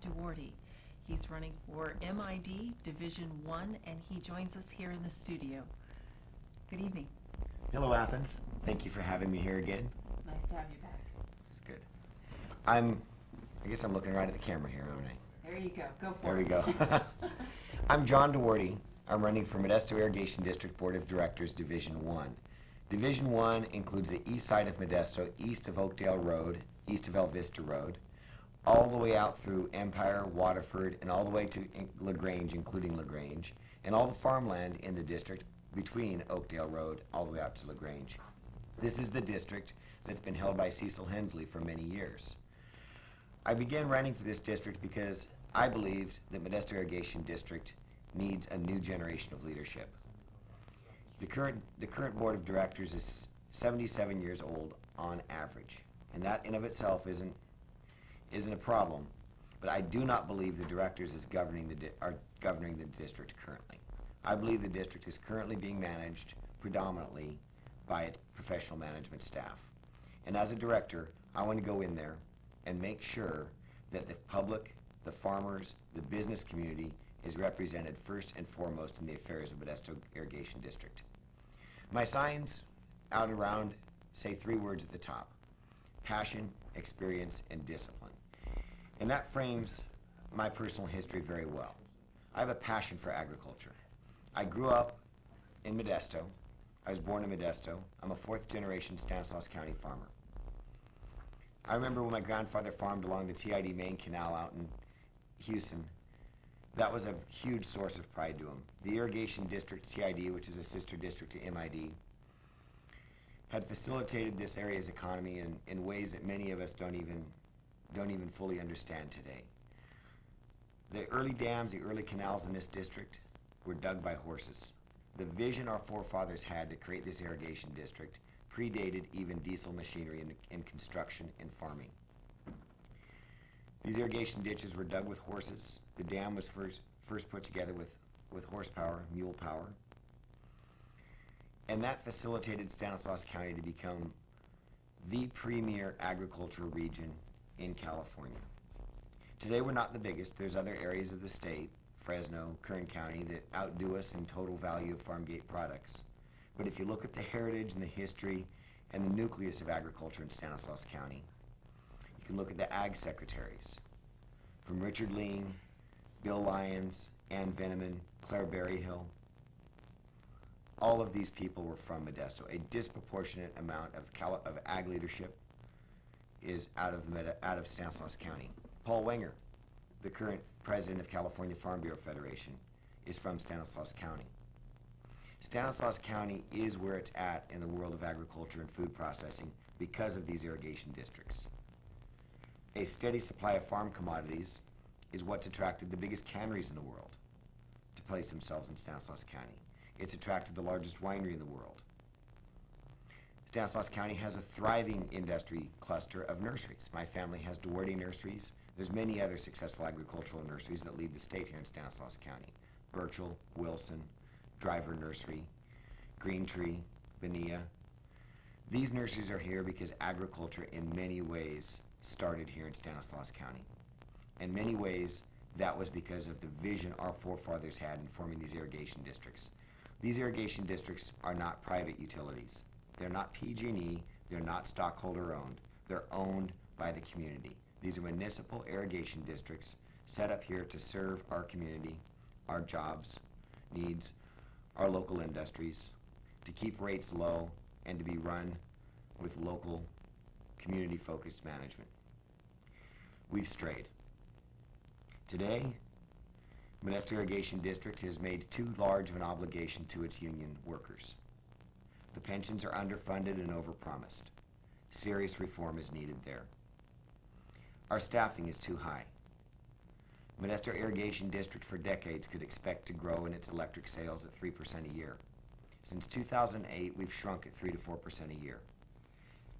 John Duarte. He's running for MID Division 1, and he joins us here in the studio. Good evening. Hello, Athens. Thank you for having me here again. Nice to have you back. It's good. I guess I'm looking right at the camera here, aren't I? There you go. Go for There it. we go. I'm John Duarte. I'm running for Modesto Irrigation District Board of Directors, Division 1. Division 1 includes the east side of Modesto, east of Oakdale Road, east of El Vista Road, all the way out through Empire, Waterford, and all the way to LaGrange, including LaGrange, and all the farmland in the district between Oakdale Road all the way out to LaGrange. This is the district that's been held by Cecil Hensley for many years. I began running for this district because I believed that Modesto Irrigation District needs a new generation of leadership. The current board of directors is 77 years old on average, and that in of itself isn't a problem, but I do not believe the directors are governing the district currently. I believe the district is currently being managed predominantly by its professional management staff. And as a director, I want to go in there and make sure that the public, the farmers, the business community is represented first and foremost in the affairs of Modesto Irrigation District. My signs out around say three words at the top: passion, experience, and discipline. And that frames my personal history very well. I have a passion for agriculture. I grew up in Modesto. I was born in Modesto. I'm a fourth generation Stanislaus County farmer. I remember when my grandfather farmed along the TID main canal out in Houston. That was a huge source of pride to him. The irrigation district, TID, which is a sister district to MID, had facilitated this area's economy in ways that many of us don't even fully understand today. The early dams, the early canals in this district were dug by horses. The vision our forefathers had to create this irrigation district predated even diesel machinery in construction and farming. These irrigation ditches were dug with horses. The dam was first put together with horsepower, mule power. And that facilitated Stanislaus County to become the premier agricultural region in California. Today we're not the biggest. There's other areas of the state, Fresno, Kern County, that outdo us in total value of farm gate products. But if you look at the heritage and the history and the nucleus of agriculture in Stanislaus County, you can look at the ag secretaries, from Richard Lean, Bill Lyons, Ann Veneman, Claire Berryhill. All of these people were from Modesto. A disproportionate amount of ag leadership is out of Stanislaus County. Paul Wenger, the current president of California Farm Bureau Federation, is from Stanislaus County. Stanislaus County is where it's at in the world of agriculture and food processing because of these irrigation districts. A steady supply of farm commodities is what's attracted the biggest canneries in the world to place themselves in Stanislaus County. It's attracted the largest winery in the world. Stanislaus County has a thriving industry cluster of nurseries. My family has Duarte nurseries. There's many other successful agricultural nurseries that lead the state here in Stanislaus County. Burchell, Wilson, Driver Nursery, Green Tree, Bonilla. These nurseries are here because agriculture in many ways started here in Stanislaus County. In many ways, that was because of the vision our forefathers had in forming these irrigation districts. These irrigation districts are not private utilities. They're not PG&E, they're not stockholder owned. They're owned by the community. These are municipal irrigation districts set up here to serve our community, our jobs, needs, our local industries, to keep rates low and to be run with local community-focused management. We've strayed. Today, Modesto Irrigation District has made too large of an obligation to its union workers. The pensions are underfunded and overpromised. Serious reform is needed there. Our staffing is too high. Modesto Irrigation District for decades could expect to grow in its electric sales at 3% a year. Since 2008, we've shrunk at 3 to 4% a year.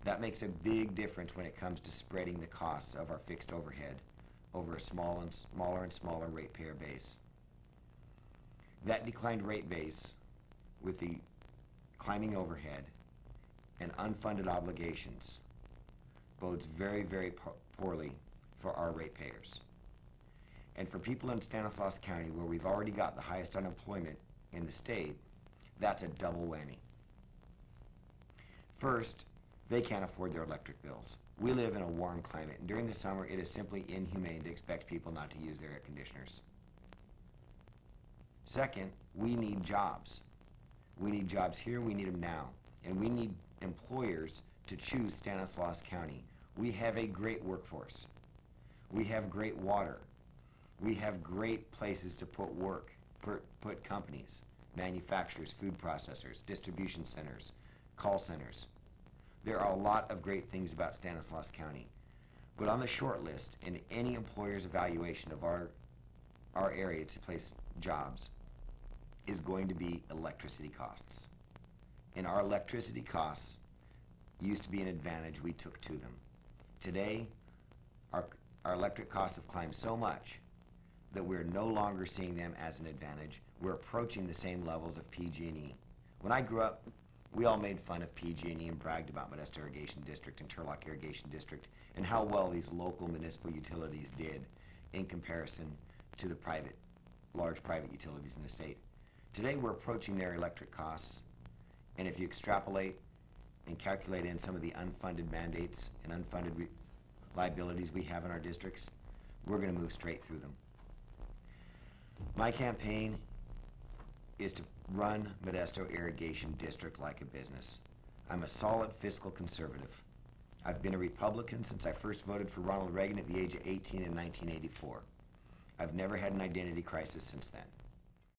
That makes a big difference when it comes to spreading the costs of our fixed overhead over a smaller and smaller ratepayer base. That declined rate base, with the climbing overhead and unfunded obligations, bodes very, very poorly for our ratepayers. And for people in Stanislaus County, where we've already got the highest unemployment in the state, that's a double whammy. First, they can't afford their electric bills. We live in a warm climate, and during the summer it is simply inhumane to expect people not to use their air conditioners. Second, we need jobs. We need jobs here, we need them now. And we need employers to choose Stanislaus County. We have a great workforce. We have great water. We have great places to put work, put companies, manufacturers, food processors, distribution centers, call centers. There are a lot of great things about Stanislaus County. But on the short list, in any employer's evaluation of our area to place jobs, is going to be electricity costs. And our electricity costs used to be an advantage we took to them. Today, our electric costs have climbed so much that we're no longer seeing them as an advantage. We're approaching the same levels of PG&E. When I grew up, we all made fun of PG&E and bragged about Modesto Irrigation District and Turlock Irrigation District and how well these local municipal utilities did in comparison to the large private utilities in the state. Today we're approaching their electric costs, and if you extrapolate and calculate in some of the unfunded mandates and unfunded liabilities we have in our districts, we're going to move straight through them. My campaign is to run Modesto Irrigation District like a business. I'm a solid fiscal conservative. I've been a Republican since I first voted for Ronald Reagan at the age of 18 in 1984. I've never had an identity crisis since then.